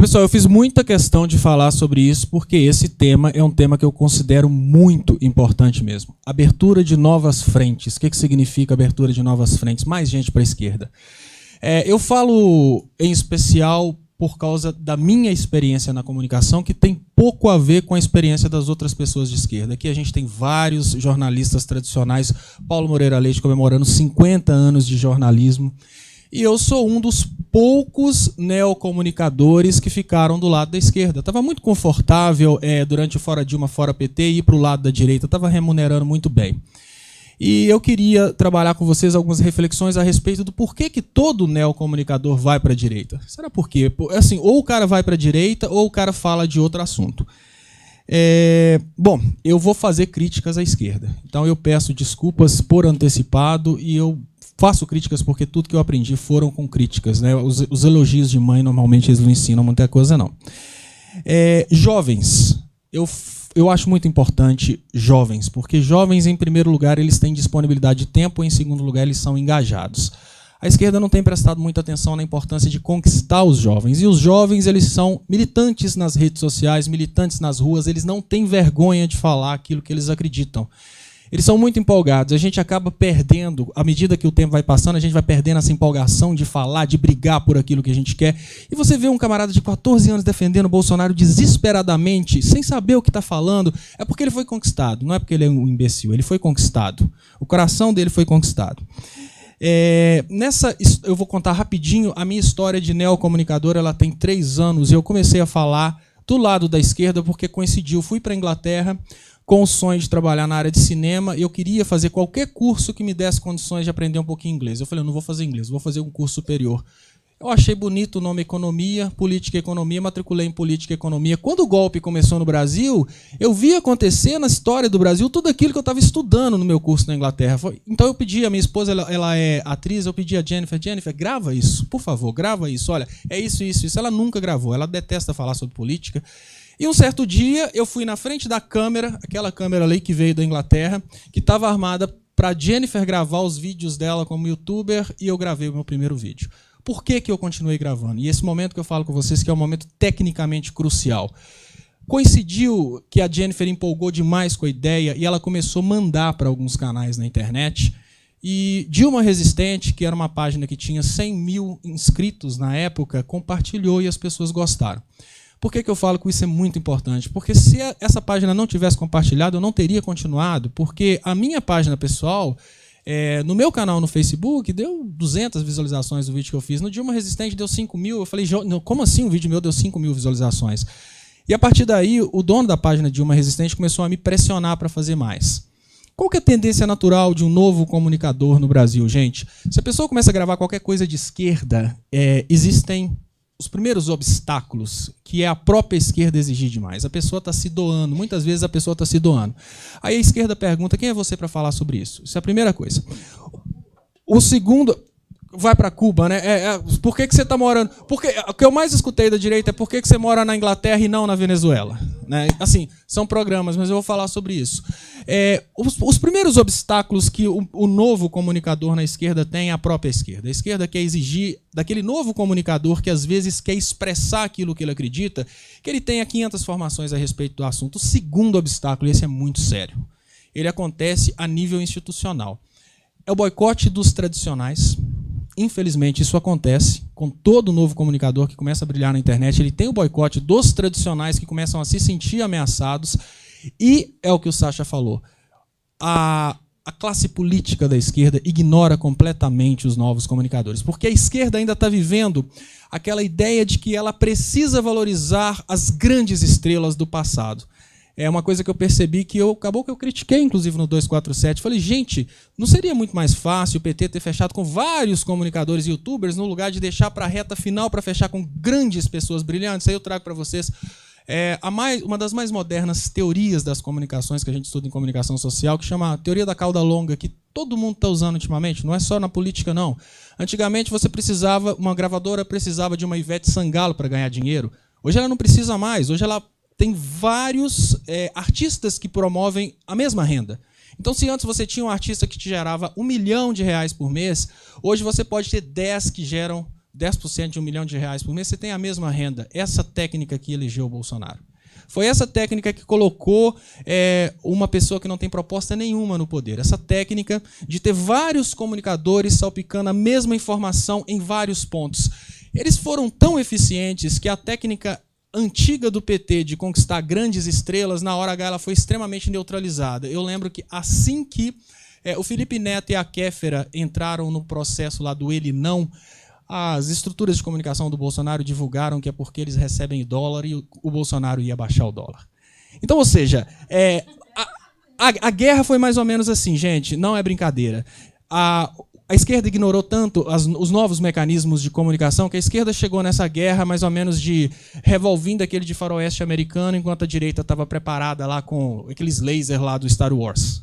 Pessoal, eu fiz muita questão de falar sobre isso porque esse tema é um tema que eu considero muito importante mesmo. Abertura de novas frentes. O que significa abertura de novas frentes? Mais gente para a esquerda. Eu falo em especial por causa da minha experiência na comunicação, que tem pouco a ver com a experiência das outras pessoas de esquerda. Aqui a gente tem vários jornalistas tradicionais, Paulo Moreira Leite comemorando 50 anos de jornalismo, e eu sou um dos poucos neocomunicadores que ficaram do lado da esquerda. Estava muito confortável durante o Fora Dilma, Fora PT, ir para o lado da direita, estava remunerando muito bem. E eu queria trabalhar com vocês algumas reflexões a respeito do porquê que todo neocomunicador vai para a direita. Será por quê? Assim, ou o cara vai para a direita ou o cara fala de outro assunto. Bom, eu vou fazer críticas à esquerda. Então eu peço desculpas por antecipado e eu faço críticas porque tudo que eu aprendi foram com críticas, né? Os elogios de mãe, normalmente, eles não ensinam muita coisa, não. Jovens, eu acho muito importante jovens, porque jovens, em primeiro lugar, eles têm disponibilidade de tempo, em segundo lugar, eles são engajados. A esquerda não tem prestado muita atenção na importância de conquistar os jovens, e os jovens, eles são militantes nas redes sociais, militantes nas ruas, eles não têm vergonha de falar aquilo que eles acreditam. Eles são muito empolgados, a gente acaba perdendo, à medida que o tempo vai passando, a gente vai perdendo essa empolgação de falar, de brigar por aquilo que a gente quer. E você vê um camarada de 14 anos defendendo o Bolsonaro desesperadamente, sem saber o que está falando, é porque ele foi conquistado, não é porque ele é um imbecil, ele foi conquistado. O coração dele foi conquistado. Eu vou contar rapidinho, a minha história de neocomunicador, ela tem 3 anos, e eu comecei a falar do lado da esquerda porque coincidiu, fui para a Inglaterra, com o sonho de trabalhar na área de cinema, e eu queria fazer qualquer curso que me desse condições de aprender um pouquinho inglês. Eu falei, eu não vou fazer inglês, vou fazer um curso superior. Eu achei bonito o nome Economia, Política e Economia, matriculei em Política e Economia. Quando o golpe começou no Brasil, eu vi acontecer na história do Brasil tudo aquilo que eu estava estudando no meu curso na Inglaterra. Então eu pedi, a minha esposa, ela é atriz, eu pedi a Jennifer, grava isso, por favor, grava isso. Olha, é isso. Ela nunca gravou, ela detesta falar sobre política. E um certo dia, eu fui na frente da câmera, aquela câmera ali que veio da Inglaterra, que estava armada para Jennifer gravar os vídeos dela como youtuber, e eu gravei o meu primeiro vídeo. Por que eu continuei gravando? E esse momento que eu falo com vocês, que é um momento tecnicamente crucial. Coincidiu que a Jennifer empolgou demais com a ideia e ela começou a mandar para alguns canais na internet. E Dilma Resistente, que era uma página que tinha 100 mil inscritos na época, compartilhou e as pessoas gostaram. Por que eu falo que isso é muito importante? Porque se essa página não tivesse compartilhado, eu não teria continuado, porque a minha página pessoal, no meu canal no Facebook, deu 200 visualizações do vídeo que eu fiz. No Dilma Resistente deu 5 mil. Eu falei, como assim um vídeo meu deu 5 mil visualizações? E a partir daí, o dono da página Dilma Resistente começou a me pressionar para fazer mais. Qual que é a tendência natural de um novo comunicador no Brasil, gente? Se a pessoa começa a gravar qualquer coisa de esquerda, existem os primeiros obstáculos, que é a própria esquerda exigir demais. A pessoa está se doando, muitas vezes a pessoa está se doando. Aí a esquerda pergunta, quem é você para falar sobre isso? Isso é a primeira coisa. O segundo, vai para Cuba, né? Por que você está morando? Porque o que eu mais escutei da direita é por que você mora na Inglaterra e não na Venezuela? Né? Assim, são programas, mas eu vou falar sobre isso. Os primeiros obstáculos que o novo comunicador na esquerda tem é a própria esquerda. A esquerda quer exigir daquele novo comunicador que às vezes quer expressar aquilo que ele acredita, que ele tenha 500 formações a respeito do assunto. O segundo obstáculo, e esse é muito sério, ele acontece a nível institucional. É o boicote dos tradicionais. Infelizmente, isso acontece com todo novo comunicador que começa a brilhar na internet. Ele tem o boicote dos tradicionais que começam a se sentir ameaçados. E é o que o Sacha falou. A classe política da esquerda ignora completamente os novos comunicadores. Porque a esquerda ainda está vivendo aquela ideia de que ela precisa valorizar as grandes estrelas do passado. É uma coisa que eu percebi que acabou que eu critiquei, inclusive, no 247. Falei, gente, não seria muito mais fácil o PT ter fechado com vários comunicadores e youtubers no lugar de deixar para a reta final para fechar com grandes pessoas brilhantes? Aí eu trago para vocês uma das mais modernas teorias das comunicações que a gente estuda em comunicação social, que chama a teoria da cauda longa, que todo mundo está usando ultimamente, não é só na política, não. Antigamente, uma gravadora precisava de uma Ivete Sangalo para ganhar dinheiro. Hoje ela não precisa mais, hoje ela tem vários artistas que promovem a mesma renda. Então, se antes você tinha um artista que te gerava R$1 milhão por mês, hoje você pode ter 10 que geram 10% de R$1 milhão por mês, você tem a mesma renda. Essa técnica que elegeu o Bolsonaro. Foi essa técnica que colocou uma pessoa que não tem proposta nenhuma no poder. Essa técnica de ter vários comunicadores salpicando a mesma informação em vários pontos. Eles foram tão eficientes que a técnica antiga do PT de conquistar grandes estrelas, na hora H ela foi extremamente neutralizada. Eu lembro que assim que o Felipe Neto e a Kéfera entraram no processo lá do ele não, as estruturas de comunicação do Bolsonaro divulgaram que é porque eles recebem dólar e o Bolsonaro ia baixar o dólar. Então, ou seja, a guerra foi mais ou menos assim, gente, não é brincadeira. A esquerda ignorou tanto os novos mecanismos de comunicação que a esquerda chegou nessa guerra mais ou menos de revolvindo aquele de faroeste americano, enquanto a direita estava preparada lá com aqueles lasers lá do Star Wars.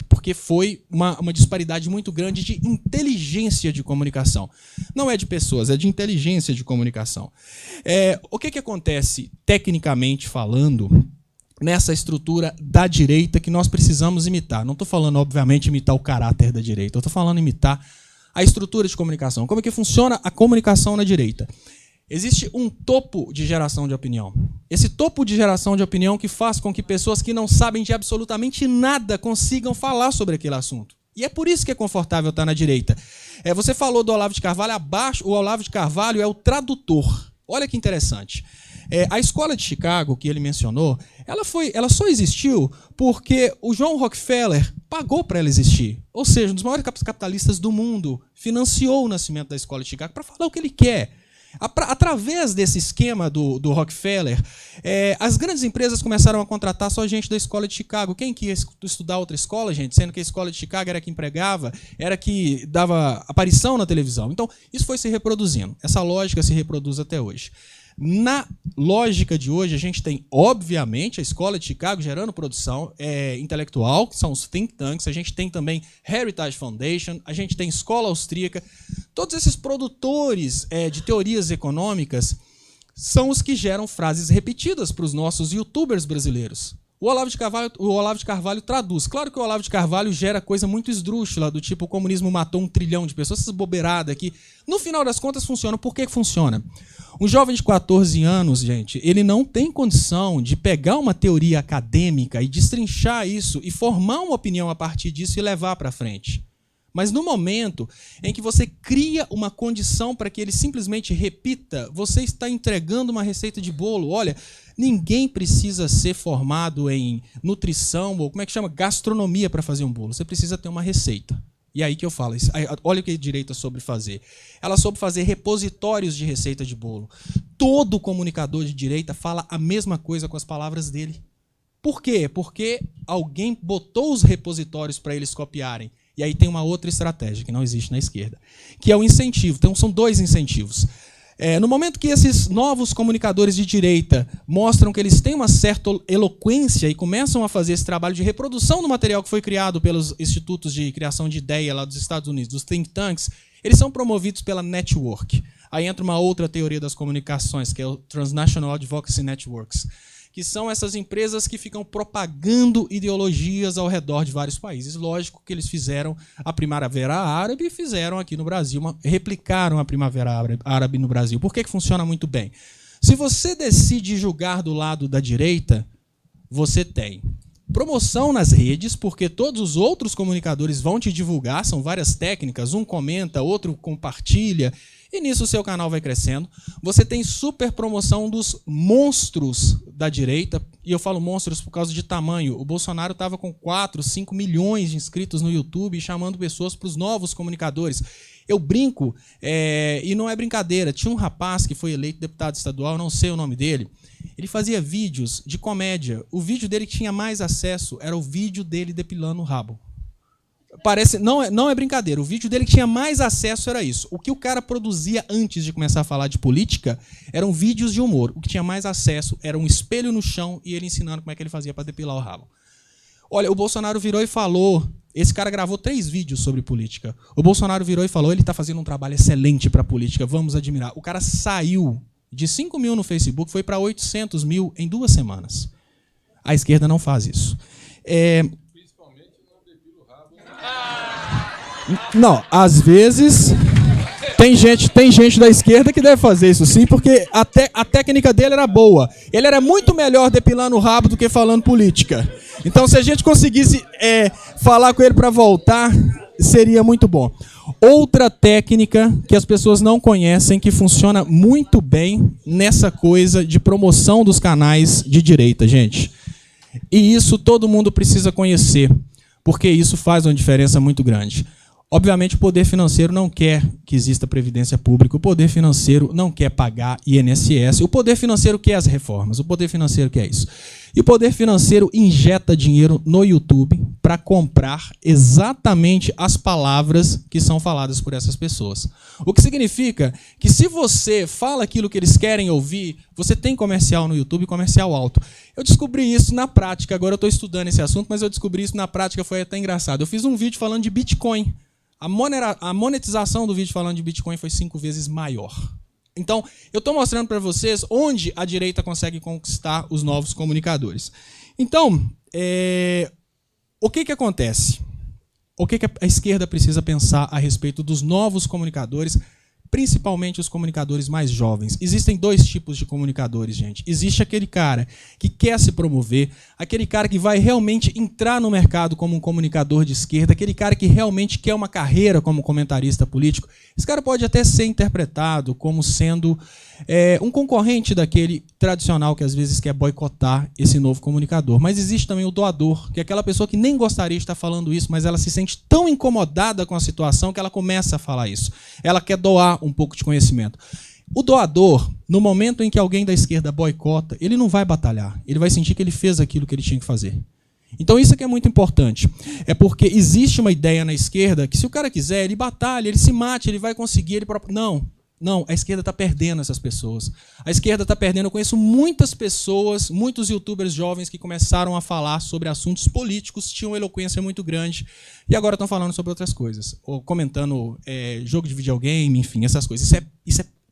Porque foi uma disparidade muito grande de inteligência de comunicação. Não é de pessoas, é de inteligência de comunicação. O que acontece, tecnicamente falando, nessa estrutura da direita que nós precisamos imitar? Não estou falando, obviamente, imitar o caráter da direita. Eu estou falando imitar a estrutura de comunicação. Como é que funciona a comunicação na direita? Existe um topo de geração de opinião. Esse topo de geração de opinião que faz com que pessoas que não sabem de absolutamente nada consigam falar sobre aquele assunto. E é por isso que é confortável estar na direita. Você falou do Olavo de Carvalho, abaixo, o Olavo de Carvalho é o tradutor. Olha que interessante. A escola de Chicago, que ele mencionou, ela só existiu porque o John Rockefeller pagou para ela existir. Ou seja, um dos maiores capitalistas do mundo financiou o nascimento da escola de Chicago para falar o que ele quer. Através desse esquema do Rockefeller, as grandes empresas começaram a contratar só gente da escola de Chicago. Quem que ia estudar outra escola, gente? Sendo que a escola de Chicago era que empregava, era que dava aparição na televisão. Então, isso foi se reproduzindo. Essa lógica se reproduz até hoje. Na lógica de hoje, a gente tem, obviamente, a Escola de Chicago gerando produção intelectual, que são os think tanks, a gente tem também Heritage Foundation, a gente tem Escola Austríaca. Todos esses produtores de teorias econômicas são os que geram frases repetidas para os nossos youtubers brasileiros. O Olavo de Carvalho traduz. Claro que o Olavo de Carvalho gera coisa muito esdrúxula, do tipo o comunismo matou 1 trilhão de pessoas, essas bobeiradas aqui. No final das contas, funciona. Por que funciona? Um jovem de 14 anos, gente, ele não tem condição de pegar uma teoria acadêmica e destrinchar isso e formar uma opinião a partir disso e levar para frente. Mas no momento em que você cria uma condição para que ele simplesmente repita, você está entregando uma receita de bolo. Olha, ninguém precisa ser formado em nutrição ou como é que chama? Gastronomia para fazer um bolo. Você precisa ter uma receita. E aí que eu falo, olha o que a direita soube fazer. Ela soube fazer repositórios de receita de bolo. Todo comunicador de direita fala a mesma coisa com as palavras dele. Por quê? Porque alguém botou os repositórios para eles copiarem. E aí tem uma outra estratégia que não existe na esquerda, que é o incentivo. Então são 2 incentivos. No momento que esses novos comunicadores de direita mostram que eles têm uma certa eloquência e começam a fazer esse trabalho de reprodução do material que foi criado pelos institutos de criação de ideia lá dos Estados Unidos, dos think tanks, eles são promovidos pela network. Aí entra uma outra teoria das comunicações, que é o Transnational Advocacy Networks, que são essas empresas que ficam propagando ideologias ao redor de vários países. Lógico que eles fizeram a Primavera Árabe e fizeram aqui no Brasil, replicaram a Primavera Árabe no Brasil. Por que funciona muito bem? Se você decide julgar do lado da direita, você tem promoção nas redes, porque todos os outros comunicadores vão te divulgar, são várias técnicas, um comenta, outro compartilha, e nisso o seu canal vai crescendo. Você tem super promoção dos monstros da direita, e eu falo monstros por causa de tamanho. O Bolsonaro estava com 4, 5 milhões de inscritos no YouTube, chamando pessoas para os novos comunicadores. Eu brinco, e não é brincadeira, tinha um rapaz que foi eleito deputado estadual, não sei o nome dele, ele fazia vídeos de comédia. O vídeo dele que tinha mais acesso era o vídeo dele depilando o rabo. Parece, não é brincadeira, o vídeo dele que tinha mais acesso era isso. O que o cara produzia antes de começar a falar de política eram vídeos de humor. O que tinha mais acesso era um espelho no chão e ele ensinando como é que ele fazia para depilar o rabo. Olha, o Bolsonaro virou e falou, esse cara gravou 3 vídeos sobre política. O Bolsonaro virou e falou, ele está fazendo um trabalho excelente para a política, vamos admirar. O cara saiu de 5 mil no Facebook, foi para 800 mil em 2 semanas. A esquerda não faz isso. Não, às vezes Tem gente da esquerda que deve fazer isso sim, porque a técnica dele era boa. Ele era muito melhor depilando o rabo do que falando política. Então, se a gente conseguisse falar com ele para voltar, seria muito bom. Outra técnica que as pessoas não conhecem, que funciona muito bem nessa coisa de promoção dos canais de direita, gente. E isso todo mundo precisa conhecer, porque isso faz uma diferença muito grande. Obviamente, o poder financeiro não quer que exista previdência pública, o poder financeiro não quer pagar INSS, o poder financeiro quer as reformas, o poder financeiro quer isso. E o poder financeiro injeta dinheiro no YouTube para comprar exatamente as palavras que são faladas por essas pessoas. O que significa que se você fala aquilo que eles querem ouvir, você tem comercial no YouTube, comercial alto. Eu descobri isso na prática, agora eu estou estudando esse assunto, mas eu descobri isso na prática, foi até engraçado. Eu fiz um vídeo falando de Bitcoin. A monetização do vídeo falando de Bitcoin foi 5 vezes maior. Então, eu estou mostrando para vocês onde a direita consegue conquistar os novos comunicadores. Então, o que acontece? O que a esquerda precisa pensar a respeito dos novos comunicadores, principalmente os comunicadores mais jovens? Existem dois tipos de comunicadores, gente. Existe aquele cara que quer se promover, aquele cara que vai realmente entrar no mercado como um comunicador de esquerda, aquele cara que realmente quer uma carreira como comentarista político. Esse cara pode até ser interpretado como sendo um concorrente daquele tradicional que às vezes quer boicotar esse novo comunicador. Mas existe também o doador, que é aquela pessoa que nem gostaria de estar falando isso, mas ela se sente tão incomodada com a situação que ela começa a falar isso. Ela quer doar um pouco de conhecimento. O doador, no momento em que alguém da esquerda boicota, ele não vai batalhar. Ele vai sentir que ele fez aquilo que ele tinha que fazer. Então isso aqui é muito importante. É porque existe uma ideia na esquerda que se o cara quiser, ele batalha, ele se mate, ele vai conseguir, ele próprio... Não, a esquerda está perdendo essas pessoas. A esquerda está perdendo. Eu conheço muitas pessoas, muitos youtubers jovens que começaram a falar sobre assuntos políticos, tinham uma eloquência muito grande, e agora estão falando sobre outras coisas. Ou comentando jogo de videogame, enfim, essas coisas.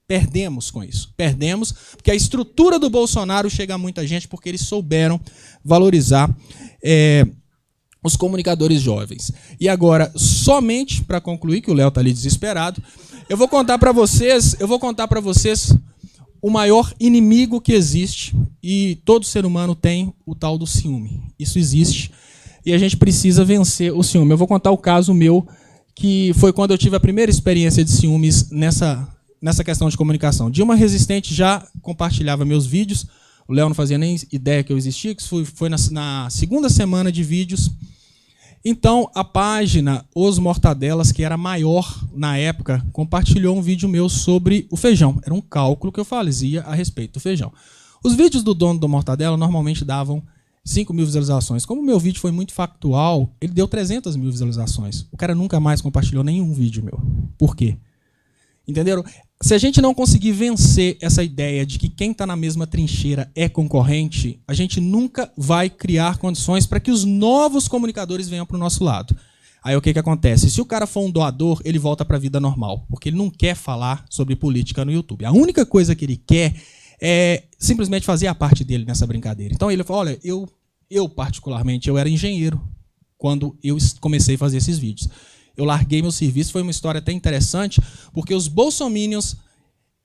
Perdemos com isso. Perdemos, porque a estrutura do Bolsonaro chega a muita gente porque eles souberam valorizar os comunicadores jovens. E agora, somente para concluir, que o Léo está ali desesperado, eu vou contar para vocês o maior inimigo que existe, e todo ser humano tem o tal do ciúme. Isso existe e a gente precisa vencer o ciúme. Eu vou contar o caso meu, que foi quando eu tive a primeira experiência de ciúmes nessa questão de comunicação. Dilma Resistente já compartilhava meus vídeos, o Léo não fazia nem ideia que eu existia, que foi na segunda semana de vídeos. Então, a página Os Mortadelas, que era maior na época, compartilhou um vídeo meu sobre o feijão. Era um cálculo que eu fazia a respeito do feijão. Os vídeos do dono do Mortadela normalmente davam 5 mil visualizações. Como o meu vídeo foi muito factual, ele deu 300 mil visualizações. O cara nunca mais compartilhou nenhum vídeo meu. Por quê? Entenderam? Se a gente não conseguir vencer essa ideia de que quem está na mesma trincheira é concorrente, a gente nunca vai criar condições para que os novos comunicadores venham para o nosso lado. Aí o que acontece? Se o cara for um doador, ele volta para a vida normal, porque ele não quer falar sobre política no YouTube. A única coisa que ele quer é simplesmente fazer a parte dele nessa brincadeira. Então ele fala, olha, eu particularmente, eu era engenheiro quando eu comecei a fazer esses vídeos. Eu larguei meu serviço, foi uma história até interessante, porque os bolsominions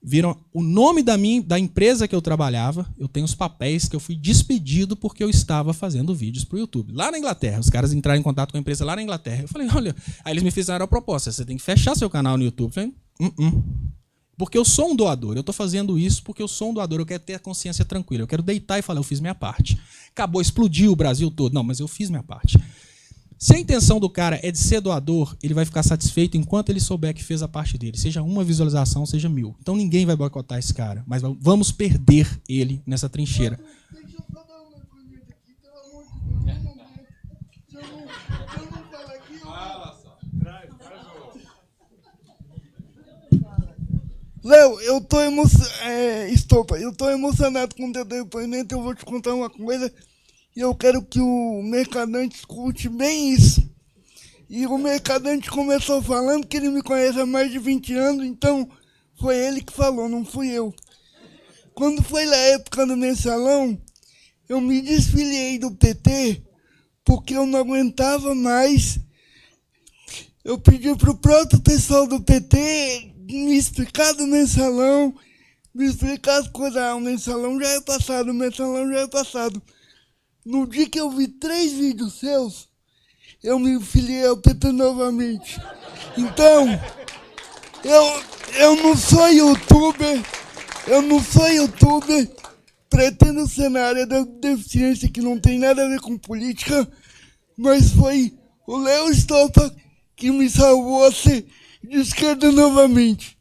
viram o nome da empresa que eu trabalhava, eu tenho os papéis que eu fui despedido porque eu estava fazendo vídeos para o YouTube. Lá na Inglaterra, os caras entraram em contato com a empresa lá na Inglaterra. Eu falei, olha, aí eles me fizeram a proposta, você tem que fechar seu canal no YouTube. Eu falei, porque eu sou um doador, eu estou fazendo isso porque eu sou um doador, eu quero ter a consciência tranquila, eu quero deitar e falar, eu fiz minha parte. Acabou, explodiu o Brasil todo. Não, mas eu fiz minha parte. Se a intenção do cara é de ser doador, ele vai ficar satisfeito enquanto ele souber que fez a parte dele. Seja uma visualização, seja 1000. Então ninguém vai boicotar esse cara, mas vamos perder ele nessa trincheira. Deixa eu só dar uma coisinha aqui, pelo amor de Deus, um momento. Se eu não falar aqui, Fala só. Léo, eu tô emocionado com o teu depoimento, eu vou te contar uma coisa. E eu quero que o Mercadante escute bem isso. E o Mercadante começou falando que ele me conhece há mais de 20 anos, então foi ele que falou, não fui eu. Quando foi na época do mensalão, eu me desfiliei do PT porque eu não aguentava mais. Eu pedi para o próprio pessoal do PT me explicar do mensalão, me explicar as coisas. O mensalão já é passado, o mensalão já é passado. No dia que eu vi 3 vídeos seus, eu me filiei ao PT novamente. Então, eu não sou youtuber, pretendo ser na área da deficiência, que não tem nada a ver com política, mas foi o Léo Stolpa que me salvou a ser de esquerda novamente.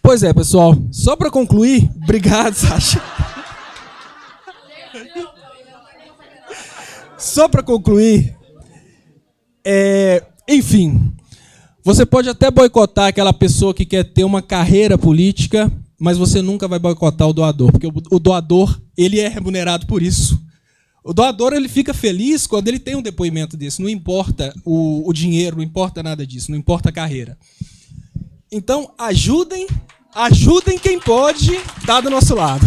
Pois é, pessoal, só para concluir, obrigado, Sasha. Só para concluir, enfim, você pode até boicotar aquela pessoa que quer ter uma carreira política, mas você nunca vai boicotar o doador, porque o doador, ele é remunerado por isso. O doador, ele fica feliz quando ele tem um depoimento desse, não importa o dinheiro, não importa nada disso, não importa a carreira. Então, ajudem quem pode estar do nosso lado.